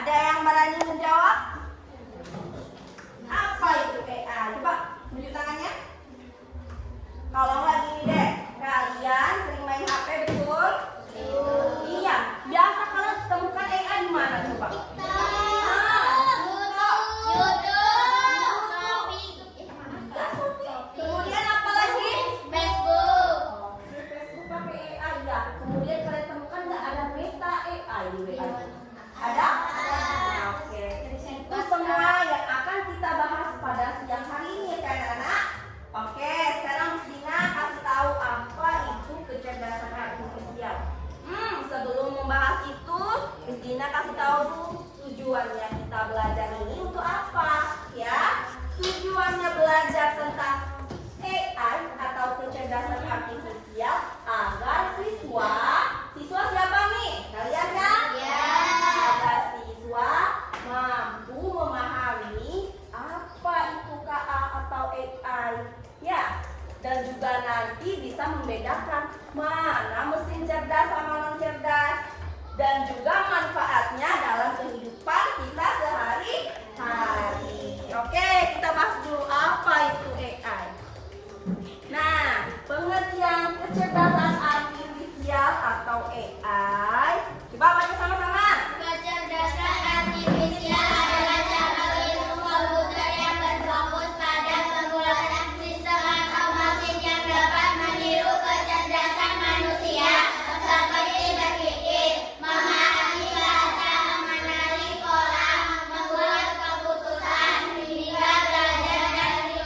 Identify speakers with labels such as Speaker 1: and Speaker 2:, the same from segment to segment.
Speaker 1: Ada yang berani menjawab? Apa itu AI? Coba tunjuk tangannya. Kalau nggak gini deh, kalian sering main HP betul? Iya. Biasa kalian temukan AI di mana coba? Kemudian apa lagi? Facebook pakai AI ya. Kemudian kalian temukan nggak ada meta AI di WA? Ada? Oke. Itu semua yang akan kita bahas pada siang hari ini ya anak-anak. Oke, sekarang Dina kasih tahu apa itu kecerdasan artifisial. Sebelum membahas itu, Dina kasih tahu dulu tujuannya kita belajar ini untuk apa, ya? Tujuannya belajar tentang AI atau kecerdasan artifisial agar siswa siapa nih? Kalian kan? Ya. Agar siswa mampu memahami apa itu KA atau AI, ya. Dan juga nanti bisa membedakan mana mesin cerdas sama non cerdas dan juga manfaatnya dalam kehidupan kita sehari-hari. Oke, kita bahas dulu apa itu AI. Nah, pengertian kecerdasan artifisial atau AI. Coba baca sama-sama.
Speaker 2: Kecerdasan artifisial adalah cara ilmu komputer yang berfokus pada penggunaan sistem atau mesin yang dapat meniru kecerdasan manusia seperti berpikir, memahami bahasa, mengenali pola, membuat keputusan, hingga belajar dari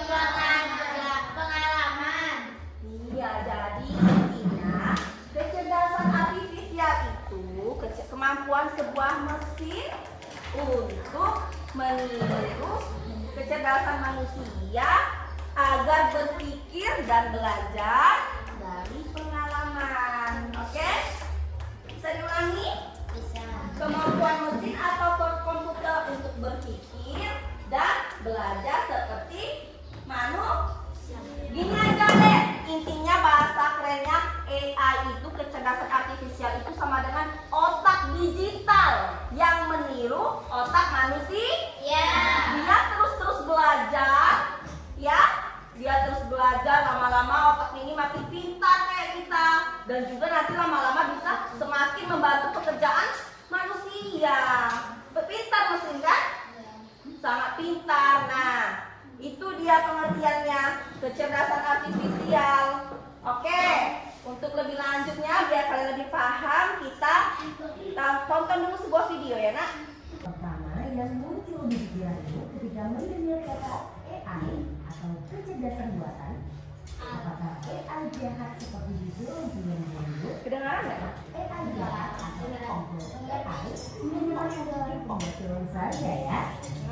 Speaker 2: pengalaman.
Speaker 1: Iya, jadi intinya kecerdasan artifisial itu kemampuan sebuah mesin untuk meniru kecerdasan manusia agar berpikir dan belajar dari pengalaman. Oke? Bisa diulangi?
Speaker 2: Bisa.
Speaker 1: Kemampuan mesin atau komputer untuk berpikir dan belajar seperti manusia. Gini aja deh, intinya bahasa kerennya AI itu kecerdasan artifisial itu sama dengan otak digital yang meniru otak manusia.
Speaker 2: Ya.
Speaker 1: Dia terus belajar, ya. Dia terus belajar, lama-lama otak ini makin pintar kayak kita. Dan juga nanti lama-lama bisa semakin membantu pekerjaan manusia. Pintar mesin kan? Sangat pintar. Nah, itu dia pengertiannya kecerdasan artifisial. Oke, untuk lebih lanjutnya biar kalian lebih paham, kita tonton dulu sebuah video ya nak.
Speaker 3: Pertama yang muncul di pikiranmu ketika mendengar kata AI atau kecerdasan buatan, apakah AI jahat seperti film yang dulu?
Speaker 1: Kedengaran nggak nak?
Speaker 3: AI jahat atau komputer AI menyerang dari pembelajaran saja ya.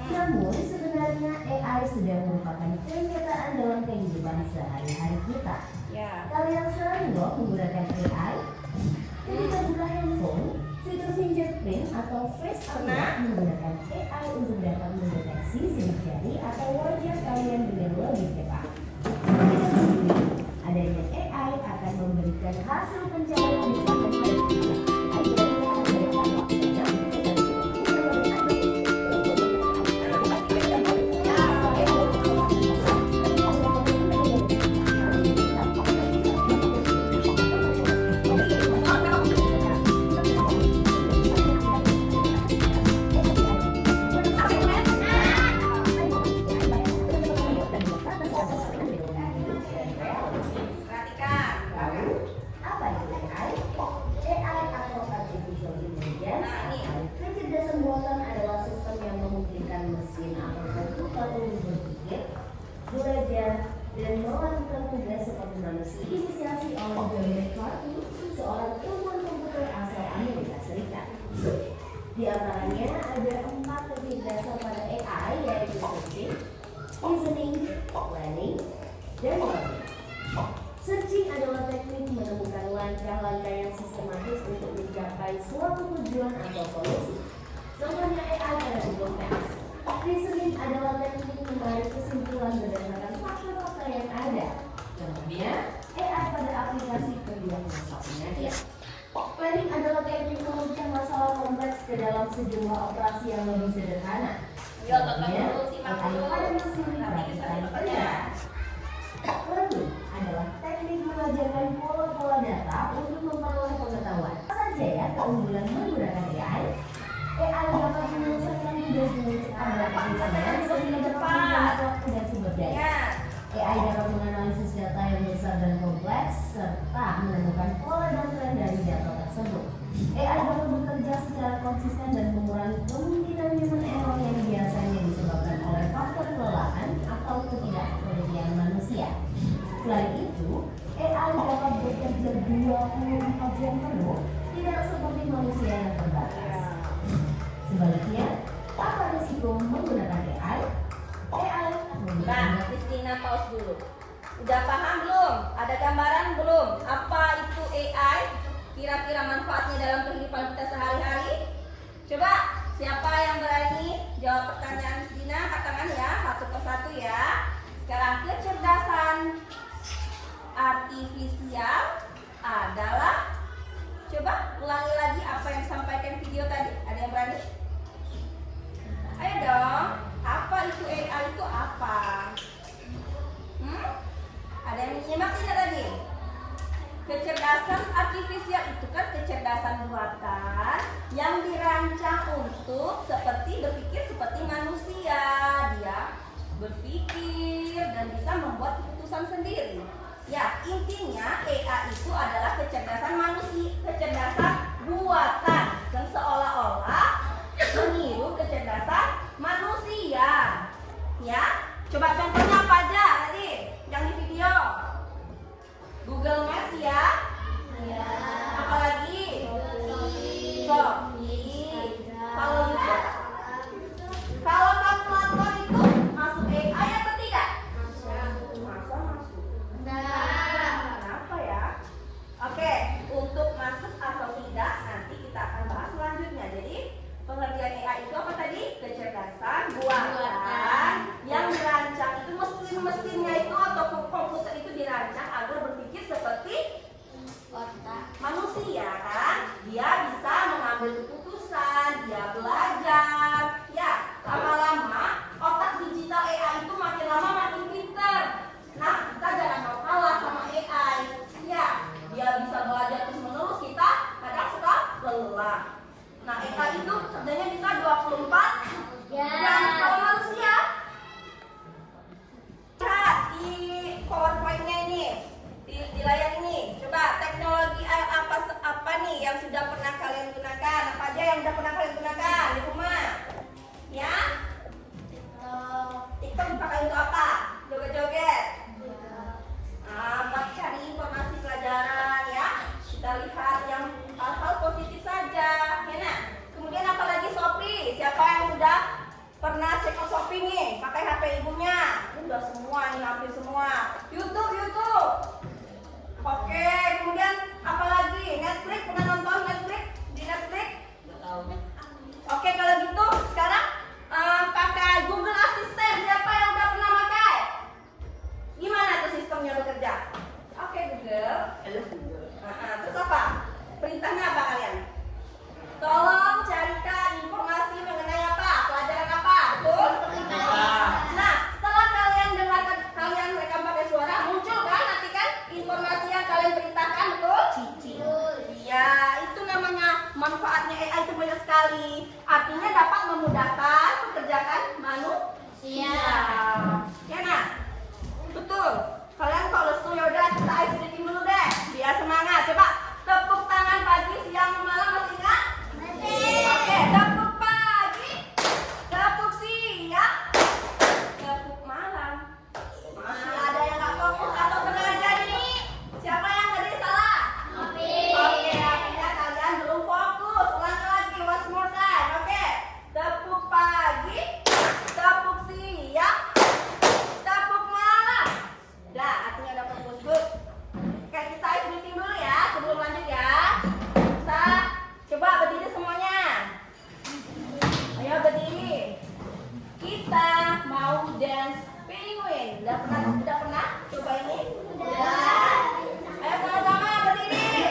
Speaker 3: Namun sebenarnya AI sudah merupakan kenyataan dalam kehidupan sehari-hari kita.
Speaker 1: Ya.
Speaker 3: Kalian sering loh menggunakan AI. Ketika buka handphone, fitur fingerprint atau face unlock menggunakan AI untuk dapat mendeteksi sidik jari atau wajah kalian dengan lebih cepat. Tidak peduli, adanya AI akan memberikan hasil pencarian di cepat pada kita. Akhirnya mereka waktunya
Speaker 1: Perhatikan.
Speaker 3: apa itu AI? AI atau Artificial Intelligence atau kecerdasan buatan adalah sistem yang memungkinkan mesin atau komputer untuk berpikir, belajar, dan melakukan tugas seperti manusia. Inisiasi oleh John McCarthy, seorang ilmuwan komputer asal Amerika Serikat. Di antaranya ada 4 teknik dasar pada AI, yaitu searching, reasoning, planning, dan learning. Searching adalah teknik menemukan langkah-langkah yang sistematis untuk mencapai suatu tujuan atau solusi. Contohnya AI pada Google Maps. Reasoning adalah teknik menarik kesimpulan berdasarkan fakta-fakta yang ada. Contohnya AI pada aplikasi pendiagnosa penyakit. Planning adalah teknik memutuskan masalah kompleks ke dalam sejumlah operasi yang lebih sederhana.
Speaker 1: Yuk, tonton dulu, simak
Speaker 3: AI
Speaker 1: dulu.
Speaker 3: pada mesin
Speaker 1: Nanti kita
Speaker 3: dan
Speaker 1: bertanya.
Speaker 3: Learning adalah teknik mengajarkan pola-pola data untuk memperoleh pengetahuan. Apa saja ya keunggulan menggunakan AI? AI dapat menyelesaikan tugas dengan cepat dan efisien sehingga dapat menghemat waktu dan sumber daya.
Speaker 1: Ya.
Speaker 3: AI dapat menganalisis data yang besar dan kompleks serta menemukan pola dan tren dari data tersebut. AI dapat bekerja secara konsisten dan mengurangi kemungkinan human error yang biasanya disebabkan oleh faktor kelelahan atau ketidaktelitian manusia. Selain itu, AI dapat bekerja 24 jam penuh, tidak seperti manusia yang terbatas. Sebaliknya, apa risiko menggunakan AI? AI
Speaker 1: Nah, Christina pause dulu. Udah paham belum? Ada gambaran belum? Apa itu AI? Kira-kira manfaatnya dalam kehidupan kita sehari-hari? Coba, siapa yang berani jawab pertanyaan Christina? Katakan ya, satu persatu ya. Sekarang kecerdasan artifisial adalah, coba ulangi lagi apa yang disampaikan video tadi. Ada yang berani? Ayo dong, apa itu AI itu apa? Ada yang menyimak tidak tadi? Kecerdasan artifisial itu kan kecerdasan buatan yang dirancang untuk berpikir seperti manusia. Dia berpikir dan bisa membuat keputusan sendiri. Ya, intinya AI itu adalah kecerdasan manusia, kecerdasan buatan dan seolah-olah meniru kecerdasan manusia. Ya, coba contohnya apa aja tadi yang di video? Google Maps ya. Apalagi? Shopee. Kalau YouTube? Kalau kalkulator itu masuk AI atau tidak? Masuk. Kenapa ya? Oke, untuk masuk atau tidak nanti kita akan bahas selanjutnya. Jadi pengertian AI itu apa tadi? Kecerdasan buatan yang dirancang itu mesin-mesinnya itu atau komputer itu dirancang agar berpikir seperti manusia kan? Dia bisa mengambil keputusan, dia belajar. Ya, lama-lama otak digital AI itu makin lama makin pintar. Nah, kita jangan mau kalah sama AI. Ya, dia bisa belajar terus-menerus, kita kadang suka lelah. Nah, AI itu kerjanya bisa 24 jam. Kalau manusia, lihat di PowerPoint-nya ini, di layar ini. Coba teknologi apa nih yang sudah pernah kalian gunakan? Apa aja yang sudah pernah kalian gunakan di rumah? Ya? TikTok dipakai untuk apa? Joget-joget. Buat cari informasi pelajaran ya. Kita lihat yang hal-hal positif saja. Ya nah. Kemudian apalagi Shopee. Siapa yang sudah pernah cek Shopee nih? Pakai HP ibunya. Udah semua nih, hampir semua. YouTube. Oke, kemudian apalagi? Netflix, pernah nonton Netflix? Di Netflix? Oke, kalau gitu sekarang pakai Google Assistant. Siapa yang udah pernah pakai? Gimana tuh sistemnya bekerja? Oke, Google. Terus apa? Perintahnya apa kalian? Tolong carikan informasi mengenai apa? Pelajaran apa? Betul? Nah, setelah kalian rekam pakai suara, muncul kan nanti kan informasi yang kalian perintahkan, betul? Iya, itu namanya manfaatnya AI itu banyak sekali. Artinya dapat memudahkan pekerjaan manusia. Ya nah, betul. Kalian kalau lesu yaudah kita ice breaking dulu deh, biar semangat. Coba tepuk tangan pagi, siang, malam, masih ingat? Oke, tepuk pagi, tepuk siang, tepuk malam. Masih ada yang nggak fokus atau sengaja nih? Siapa yang tadi salah? Oke, artinya kalian belum fokus. Ulangi lagi, once more time. Oke, tepuk pagi, tepuk siang, tepuk malam. Dah, artinya udah fokus. Good. Oke, kita ice breathing dulu ya sebelum lanjut ya. Kita coba berdiri semuanya. Ayo berdiri. Kita mau dance penguin. Udah pernah coba ini? Udah. Ayo sama-sama berdiri.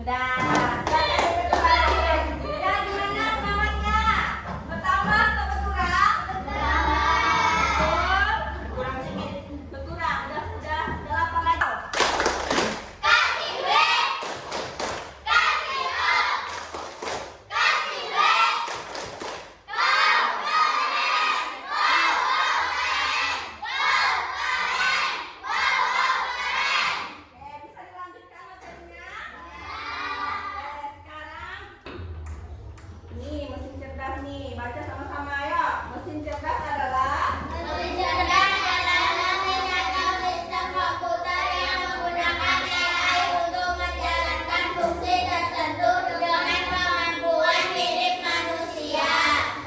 Speaker 1: cerdas. Ya, gimana semangatnya? Bertambah atau berkurang? Bertambah. Kurang sedikit. Berkurang. Udah lapar lagi.
Speaker 2: Kasih B. Kasih O. Kasih B. Wow, keren. Wow, keren. Wow, keren. Wow, keren.
Speaker 1: Oke, bisa dilanjutkan materinya? Oke, sekarang nih mesin cerdas nih. Baca sama-sama ya. Mesin cerdas adalah
Speaker 2: Mesin cerdas adalah mesin atau sistem komputer yang menggunakan AI untuk menjalankan fungsi tertentu dengan kemampuan mirip manusia.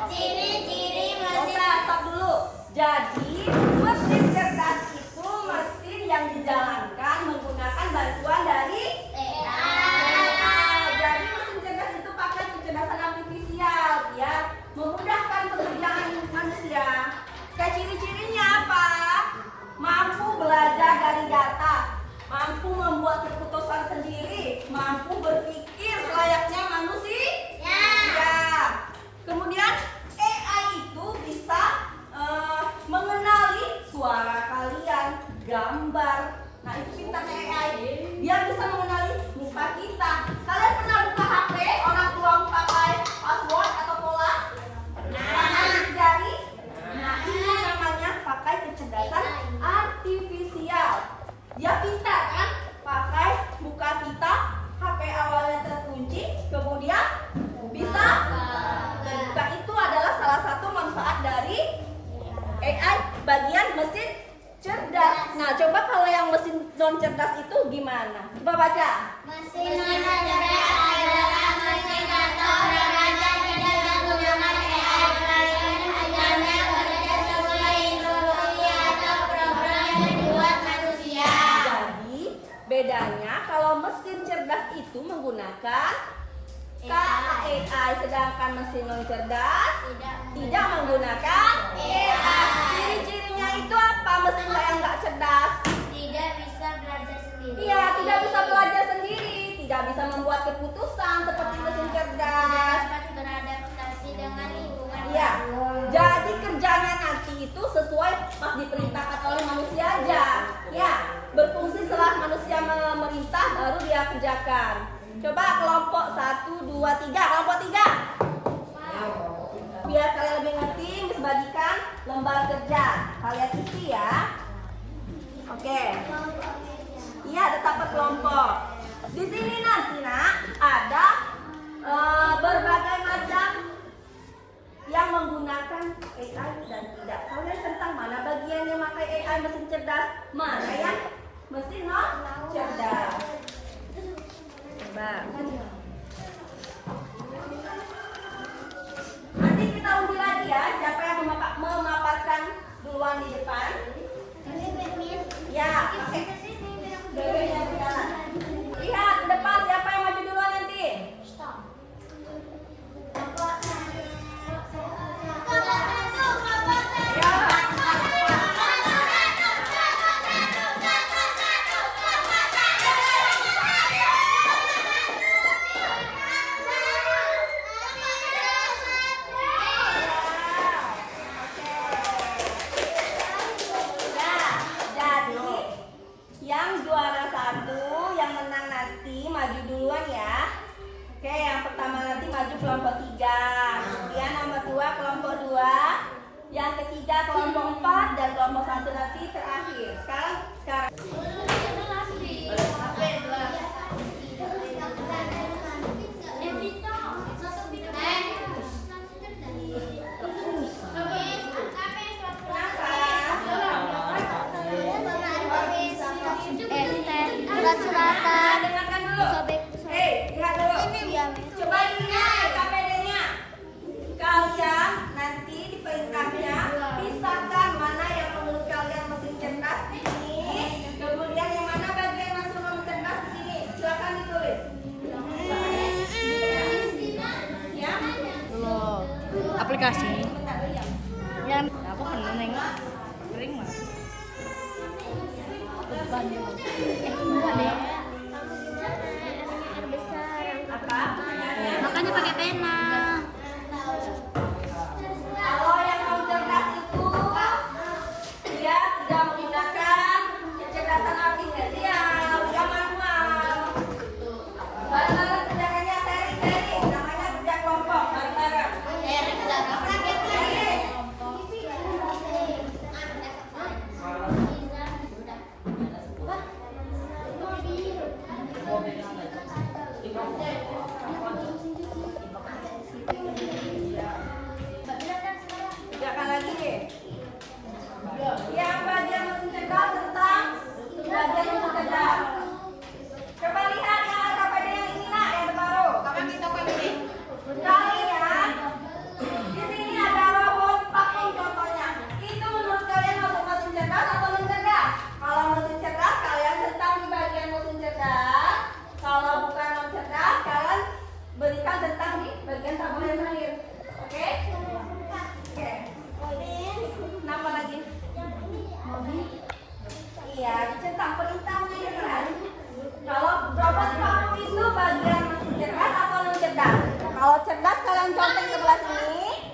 Speaker 2: Ciri-ciri mesin
Speaker 1: stop dulu. Jadi, mesin cerdas itu mesin yang dijalankan menggunakan bantuan dari
Speaker 2: AI.
Speaker 1: Jadi mesin cerdas itu pakai kecerdasan artifisial biar memudahkan pekerjaan manusia. Kayak ciri-cirinya apa? Mampu belajar dari data, mampu membuat keputusan sendiri, mampu berpikir selayaknya manusia. Ya. Kemudian AI itu bisa mengenali suara kalian, gambar. Nah, itu pintarnya AI. Dia bisa mengenali muka kita. Kalian pernah buka HP orang tua pakai password atau pola? Pernah jari? Nah, ini namanya pakai kecerdasan artifisial. Dia pintar kan? Pakai muka kita, HP awalnya terkunci, kemudian bisa terbuka. Itu adalah salah satu manfaat dari AI bagian mesin cerdas. Nah, coba kalau yang mesin non cerdas itu gimana? Coba baca.
Speaker 2: Mesin non cerdas adalah mesin atau perangkat yang tidak menggunakan AI hanya bekerja sesuai instruksi atau program yang dibuat manusia.
Speaker 1: Jadi, bedanya kalau mesin cerdas itu menggunakan AI, sedangkan mesin non cerdas tidak menggunakan AI. Ciri-cirinya itu apa? Mesin yang nggak cerdas.
Speaker 2: Tidak bisa belajar sendiri.
Speaker 1: Iya, tidak bisa belajar sendiri, tidak bisa membuat keputusan seperti mesin cerdas.
Speaker 2: Dapat beradaptasi dengan lingkungan
Speaker 1: Iya.
Speaker 2: baru.
Speaker 1: Jadi kerjanya nanti itu sesuai pas diperintahkan oleh manusia aja. Ya, berfungsi setelah manusia memerintah baru dia kerjakan. Coba kelompok 1, 2, 3. Kelompok 3. Biar kalian lebih ngerti, Miss bagikan lembar kerja. Kalian isi ya. Oke. Iya, tetap per kelompok. Di sini nanti nak ada berbagai macam yang menggunakan AI dan tidak. Kalian tentang mana bagian yang pakai AI mesin cerdas, mana yang mesin non cerdas. Coba. Nanti kita undi lagi ya, siapa yang memaparkan duluan di depan. Ya. Lihat ke depan siapa yang maju duluan nanti. Jadi yang juara 1 yang menang nanti maju duluan ya. Oke, yang pertama nanti maju kelompok 3, kemudian nomor 2 kelompok 2, yang ketiga kelompok 4, dan kelompok 1 nanti terakhir. Sekarang
Speaker 2: Surat-suratan.
Speaker 1: dengarkan dulu. Lihat dulu. Coba dilihat KPD-nya. Kalian nanti di perintahnya pisahkan mana yang menurut kalian mesin cerdas ini, kemudian yang mana bagian masuk mesin cerdas di sini. Silakan ditulis. Ya.
Speaker 4: Aplikasi
Speaker 1: Bentar, diam.
Speaker 4: yang aku pernah nengok kering mah bukan deh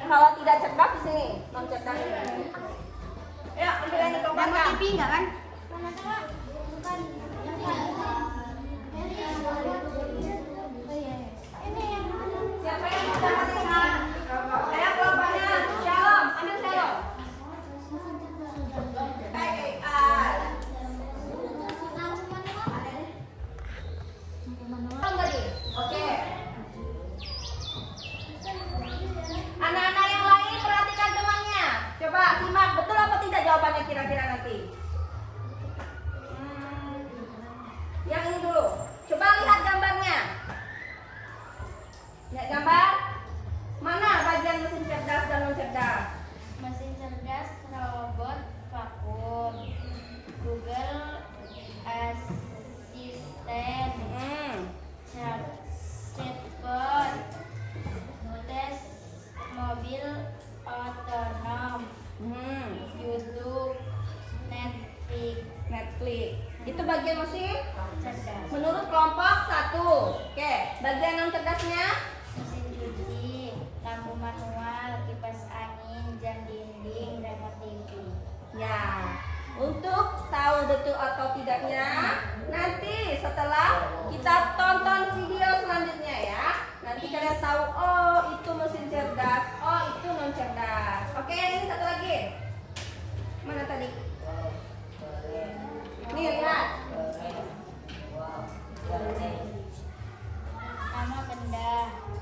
Speaker 1: kalau tidak cerdas di sini, non cerdas. Ayo, ambil yang itu
Speaker 4: Yang TV enggak kan?
Speaker 1: Siapa yang sudah masih? Ayo kelompoknya, Shalom, ambil Shalom. Oke. Anak-anak yang lain perhatikan temannya. Coba simak betul apa tidak jawabannya kira-kira nanti. Yang ini dulu. Coba lihat gambarnya. Lihat gambar. Mana bagian mesin cerdas dan non cerdas?
Speaker 2: Mesin cerdas, robot, vakum, Google Assistant, chatbot, tes mobil otonom, YouTube,
Speaker 1: Netflix. Itu bagian mesin
Speaker 2: cerdas,
Speaker 1: menurut kelompok 1. Oke, bagian non cerdasnya?
Speaker 2: mesin cuci, lampu manual, kipas angin, jam dinding, remote TV.
Speaker 1: Ya. Untuk tahu betul atau tidaknya, nanti setelah kita tonton video selanjutnya ya. Nanti kalian tahu, oh itu mesin cerdas, oh itu non cerdas. Oke, yang ini satu lagi. Mana tadi? Nih lihat.
Speaker 2: Nama benda,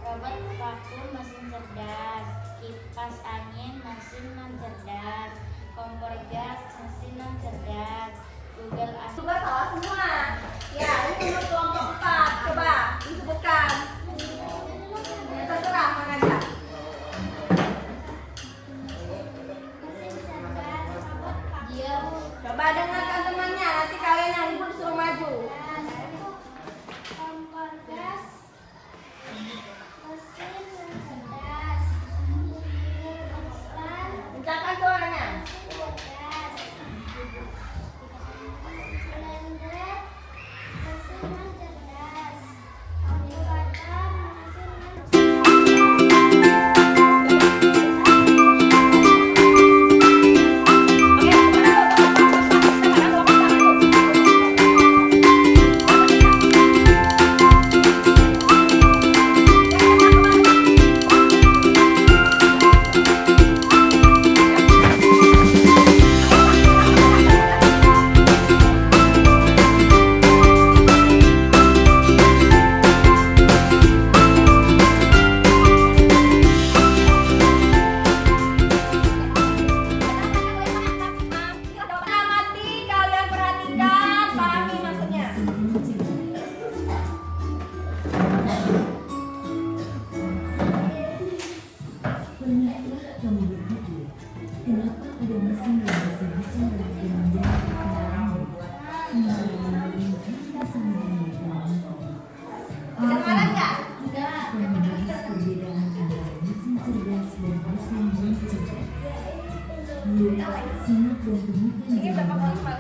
Speaker 2: robot vakum, mesin cerdas, kipas angin, mesin non cerdas, kompor gas, mesin non cerdas, Google
Speaker 1: Juga salah semua. Ya, ini menurut kelompok 4. Coba disebutkan. Ya, terserah mana aja. Coba dengarkan temannya. Nanti kalian yang ribut disuruh maju.
Speaker 2: kompor gas, mesin non cerdas,
Speaker 1: Ucapkan suaranya. Amati, kalian perhatikan, pahami maksudnya.
Speaker 3: Pernahkah kamu berpikir, kenapa ada mesin yang bisa bicara dan menjawab pertanyaanmu? Sehingga memungkinkan bisa mendengarkan engkau.
Speaker 1: Kedengaran nggak?
Speaker 3: Kita akan membahas perbedaan antara mesin cerdas dan mesin non cerdas. Yuk, simak dan temukan
Speaker 1: Ini berapa
Speaker 3: jawabannya.
Speaker 1: kali, Pak?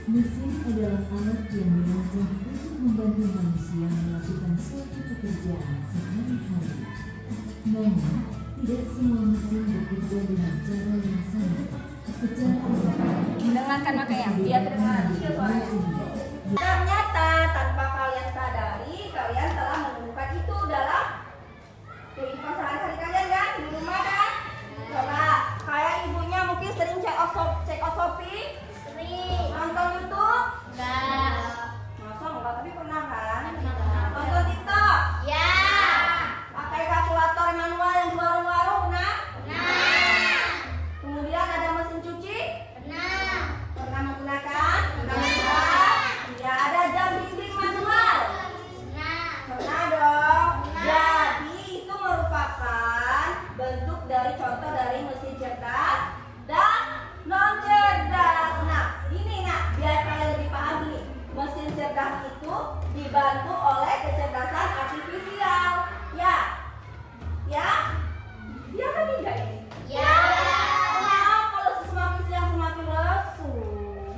Speaker 3: Mesin adalah alat yang dirancang untuk membantu manusia melakukan suatu pekerjaan sehari-hari. Namun, tidak semua mesin bekerja dengan cara yang sama. Secara umum,
Speaker 1: Dengarkan makanya, biar terdengar kecil suaranya. Ternyata tanpa kalian sadari, kalian telah menemukan itu dalam kehidupan sehari-hari kalian kan, di rumah kan? Coba, kayak ibunya mungkin sering cek Shopee, nonton YouTube. Masa enggak, tapi pernah kan? Nonton TikTok. Pakai kalkulator manual yang di warung-warung, pernah? Kemudian ada mesin cuci. Pernah menggunakan? Ya, ada jam dinding manual. Pernah dong. Jadi itu merupakan bentuk dari contoh dari mesin cerdas dan non cerdas. Nah, ini biar kalian lebih paham nih. Mesin cerdas itu dibantu oleh kecerdasan artifisial. Ya. Dia kan tidak ini. Maaf kalau semakin siang semakin lesu.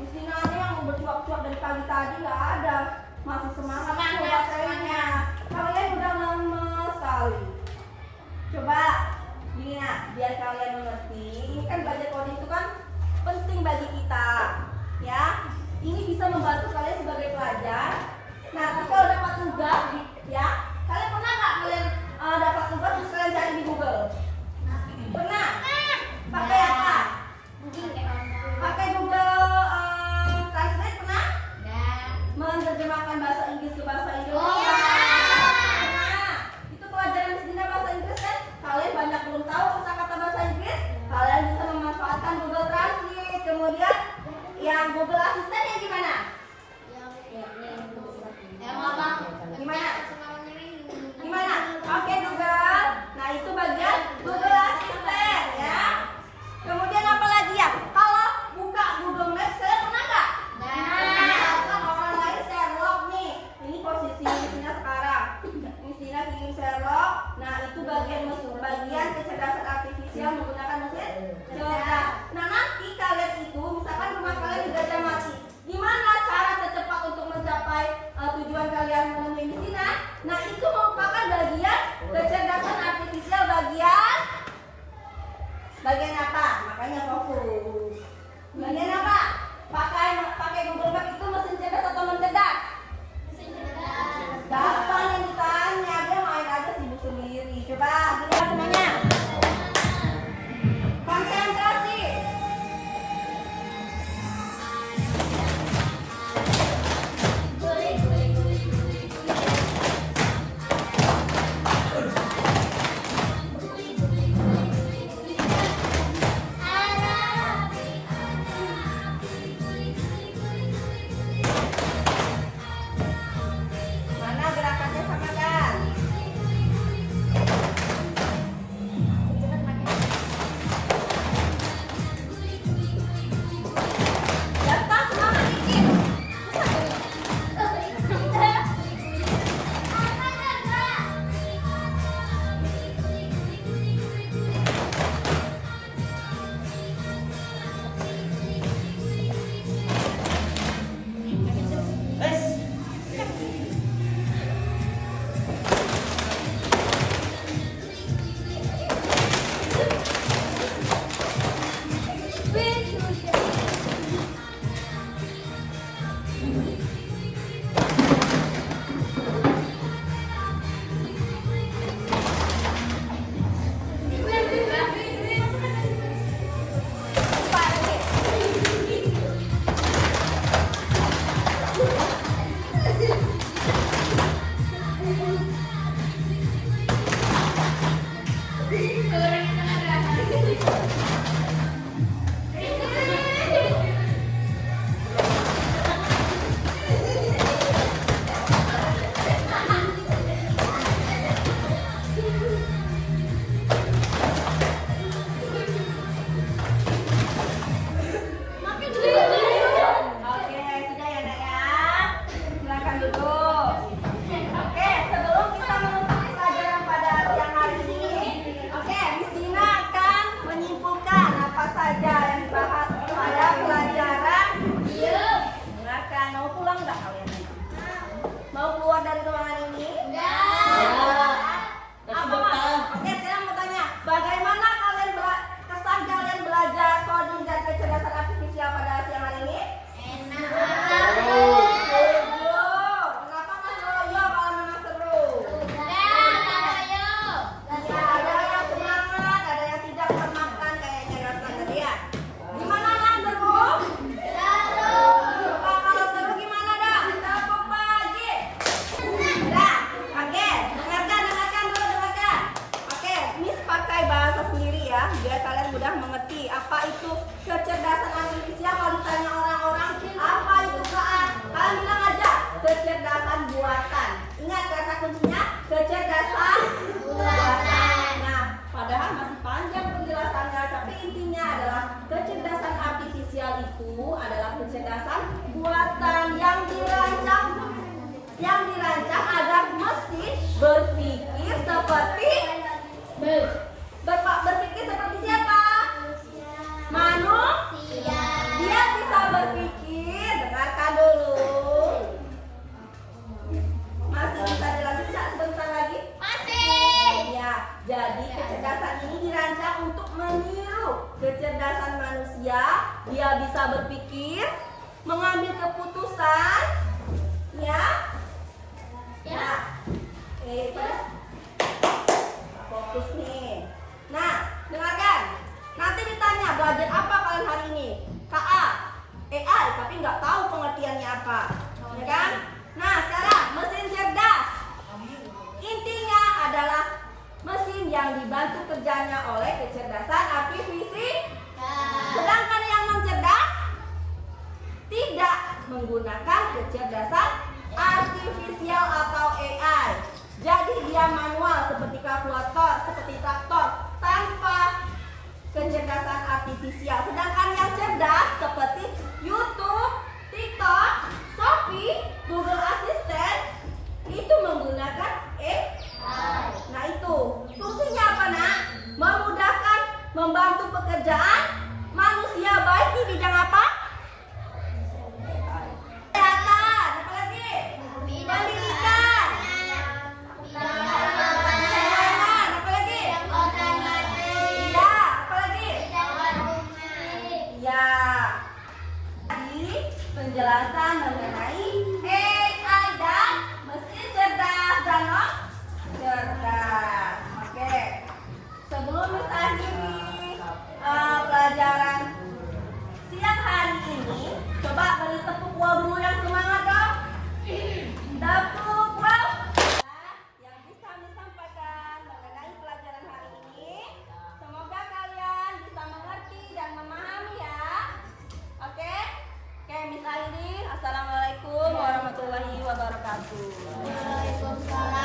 Speaker 1: Mestinya yang mau bercuak-cuak dari pagi tadi nggak ada. Masih semangat tuh baterainya. Kalian udah lemes sekali. Coba Nah, kalau dapat tugas, ya, kalian pernah nggak kalian dapat tugas terus kalian cari di Google? Pernah? Pakai apa? Pakai Google Translate pernah? Menerjemahkan bahasa Inggris ke bahasa Indonesia. Nah, itu pelajaran di sini bahasa Inggris kan? Kalian banyak belum tahu kosakata bahasa Inggris. Kalian bisa memanfaatkan Google Translate. Kemudian yang Google Asistennya gimana? Gimana? Gimana? Oke Google. Nah itu bagian Google Assistant ya. Kemudian apa lagi ya? Kalau buka Google Maps kalian pernah nggak? Misalkan orang lain Sherlock nih. Ini posisi misinya sekarang. Misinya kirim Sherlock. Nah itu bagian kecerdasan artifisial menggunakan mesin cerdas. Nah nanti kalian itu misalkan rumah kalian di Gajah Mati. Gimana cara tercepat untuk mencapai tujuan kalian menemui misinya? Nah itu merupakan bagian kecerdasan artifisial bagian apa? Makanya fokus. Bagian apa? Pakai Google Map itu mesin cerdas atau mencerdas? Gampang yang ditanya, dia main aja sibuk sendiri. Coba gini ya semuanya. Konsentrasi. Mana gerakannya sama kan? Gampang semangat dikit. Oke, sudah ya Nak ya. Silakan duduk. Oke, sebelum kita menutup pelajaran pada siang hari ini, oke, Miss Dina akan menyimpulkan apa saja yang dibahas pada pelajaran. Dengarkan, mau pulang nggak kalian? Mau keluar dari ruangan ini? Apa Mas? Oke, sekarang mau tanya, bagaimana kesan kalian belajar coding dan kecerdasan artifisial pada siang hari ini? Seru. Kenapa nggak seru kalau memang seru? Ya, ada yang semangat, ada yang tidak termakan kayaknya rasanya ya. Gimana yang seru? Coba kalau seru gimana dah? Tepuk pagi. Dah, oke. Dengarkan dulu. Oke, Miss pakai bahasa sendiri ya, biar kalian mudah mengerti apa itu kecerdasan artifisial. Kalau ditanya orang-orang apa itu kalian bilang aja kecerdasan buatan. Ingat kata kuncinya kecerdasan buatan. Nah, padahal masih panjang penjelasannya, tapi intinya adalah kecerdasan artifisial itu adalah kecerdasan buatan yang dirancang agar mesin berpikir seperti berpikir seperti siapa? Manusia. Dia bisa berpikir. Dengarkan dulu. Masih bisa dilanjutkan sebentar lagi? Ya, jadi kecerdasan ini dirancang untuk meniru kecerdasan manusia. Dia bisa berpikir, mengambil keputusan, ya, artifisial. Sedangkan yang cerdas seperti YouTube, TikTok, Shopee, Google Assistant itu menggunakan AI. Nah itu fungsinya apa nak? Memudahkan, membantu pekerjaan manusia baik di bidang apa? Kesehatan, apa lagi? Pendidikan, kesehatan, apa lagi? Iya, apa lagi? Ya, tadi penjelasan mengenai AI dan mesin cerdas dan non cerdas. Oke, sebelum kita akhiri pelajaran siang hari ini, coba beri tepuk wow dulu yang semangat dong. Tepuk wow. Yang bisa disampaikan mengenai pelajaran hari ini, semoga kalian bisa mengerti dan memahami ya. Oke? Oke, Miss Aini, assalamualaikum warahmatullahi wabarakatuh.
Speaker 2: Waalaikumsalam